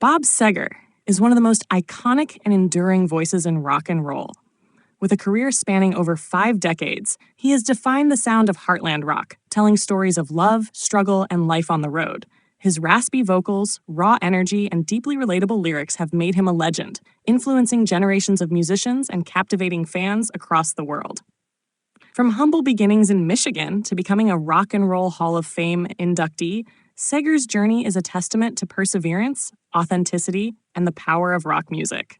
Bob Seger is one of the most iconic and enduring voices in rock and roll. With a career spanning over 5 decades, he has defined the sound of Heartland rock, telling stories of love, struggle, and life on the road. His raspy vocals, raw energy, and deeply relatable lyrics have made him a legend, influencing generations of musicians and captivating fans across the world. From humble beginnings in Michigan to becoming a Rock and Roll Hall of Fame inductee, Seger's journey is a testament to perseverance, authenticity, and the power of rock music.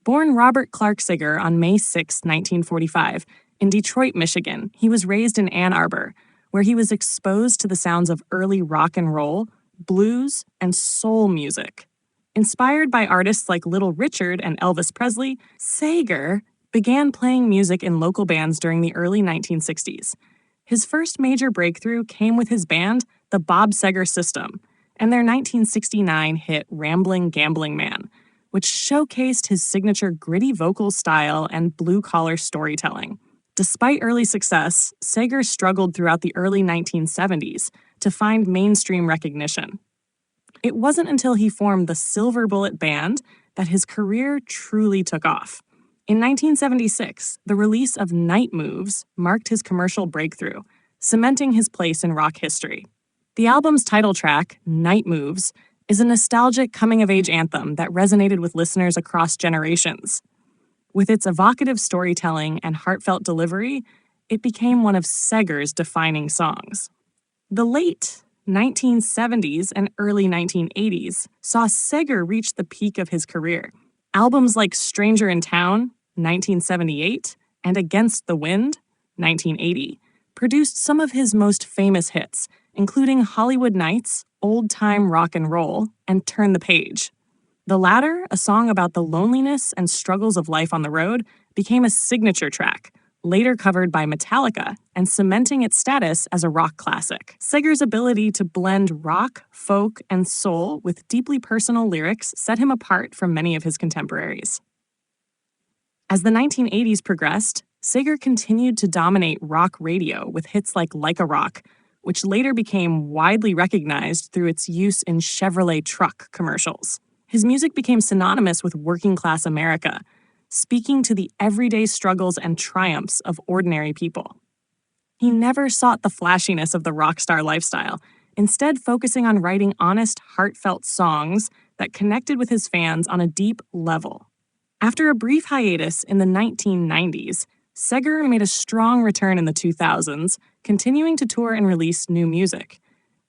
Born Robert Clark Seger on May 6, 1945, in Detroit, Michigan, he was raised in Ann Arbor, where he was exposed to the sounds of early rock and roll, blues, and soul music. Inspired by artists like Little Richard and Elvis Presley, Seger began playing music in local bands during the early 1960s. His first major breakthrough came with his band, the Bob Seger System, and their 1969 hit Ramblin' Gambling Man, which showcased his signature gritty vocal style and blue-collar storytelling. Despite early success, Seger struggled throughout the early 1970s to find mainstream recognition. It wasn't until he formed the Silver Bullet Band that his career truly took off. In 1976, the release of Night Moves marked his commercial breakthrough, cementing his place in rock history. The album's title track, Night Moves, is a nostalgic coming-of-age anthem that resonated with listeners across generations. With its evocative storytelling and heartfelt delivery, it became one of Seger's defining songs. The late 1970s and early 1980s saw Seger reach the peak of his career. Albums like Stranger in Town, 1978, and Against the Wind, 1980, produced some of his most famous hits, including Hollywood Nights, Old Time Rock and Roll, and Turn the Page. The latter, a song about the loneliness and struggles of life on the road, became a signature track, later covered by Metallica and cementing its status as a rock classic. Seger's ability to blend rock, folk, and soul with deeply personal lyrics set him apart from many of his contemporaries. As the 1980s progressed, Seger continued to dominate rock radio with hits like a Rock, which later became widely recognized through its use in Chevrolet truck commercials. His music became synonymous with working-class America, speaking to the everyday struggles and triumphs of ordinary people. He never sought the flashiness of the rock star lifestyle, instead focusing on writing honest, heartfelt songs that connected with his fans on a deep level. After a brief hiatus in the 1990s, Seger made a strong return in the 2000s, continuing to tour and release new music.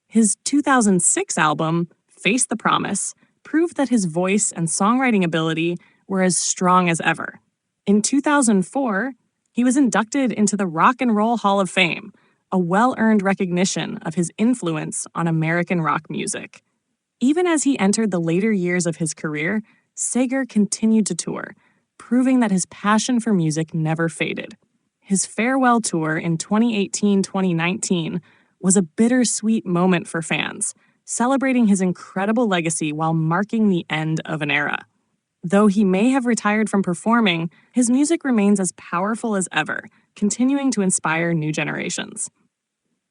His 2006 album, Face the Promise, proved that his voice and songwriting ability were as strong as ever. In 2004, he was inducted into the Rock and Roll Hall of Fame, a well-earned recognition of his influence on American rock music. Even as he entered the later years of his career, Seger continued to tour, proving that his passion for music never faded. His farewell tour in 2018-2019 was a bittersweet moment for fans, celebrating his incredible legacy while marking the end of an era. Though he may have retired from performing, his music remains as powerful as ever, continuing to inspire new generations.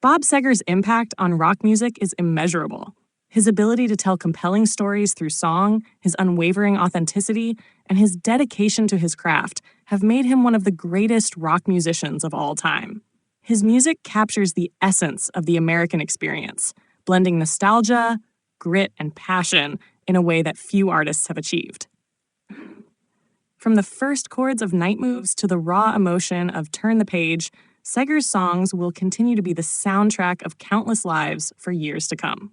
Bob Seger's impact on rock music is immeasurable. His ability to tell compelling stories through song, his unwavering authenticity, and his dedication to his craft have made him one of the greatest rock musicians of all time. His music captures the essence of the American experience, blending nostalgia, grit, and passion in a way that few artists have achieved. From the first chords of Night Moves to the raw emotion of Turn the Page, Seger's songs will continue to be the soundtrack of countless lives for years to come.